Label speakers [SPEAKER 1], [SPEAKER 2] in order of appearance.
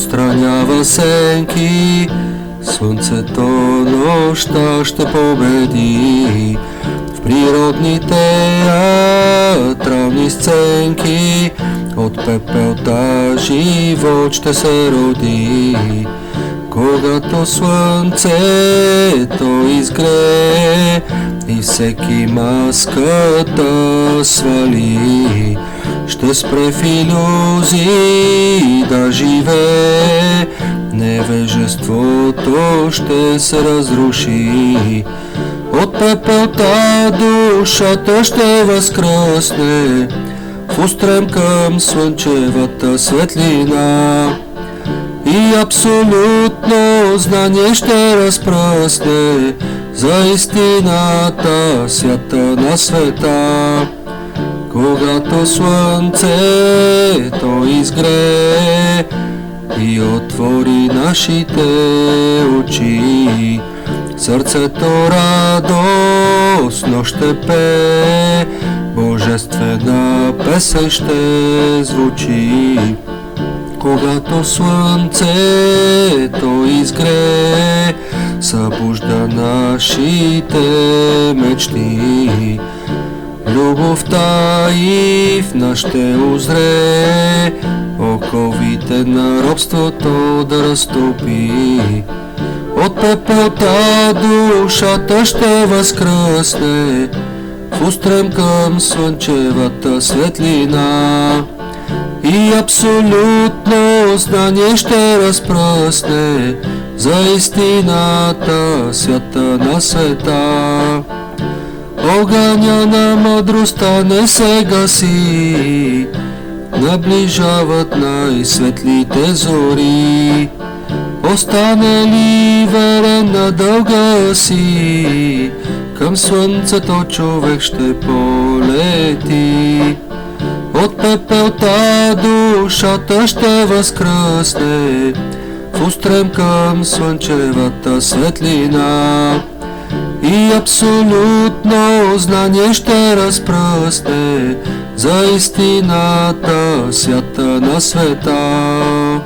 [SPEAKER 1] odstraňava senky, slnce to nošta ще победи. В природни театрални сценки от пепелта живот ще се роди. Когато слънцето изгрее и всеки маската свали, ще спре в илюзии да живее, невежеството ще се разруши. От пепелта душата ще възкръсне в устрем към слънчевата светлина и абсолютно знание ще разпръсне за истината, свята на света. Когато слънцето изгрее и отвори нашите очи, сърцето радостно ще пее, божествена песен ще звучи. Когато слънцето изгрее, събужда нашите мечти. Любовта и в нас ще узре, оковите на робството да разтопи. От пепелта душата ще възкръсне в устрем към слънчевата светлина и абсолютно знание ще разпръсне за истината, свята на света. Огъня на мъдростта не се гаси, наближават най-светлите зори. Остане ли верен на дълга си, към слънцето човек ще полети. От пепелта душата ще възкръсне в устрем към слънчевата светлина и абсолютно знание ще разпръсне за истината, свята на света.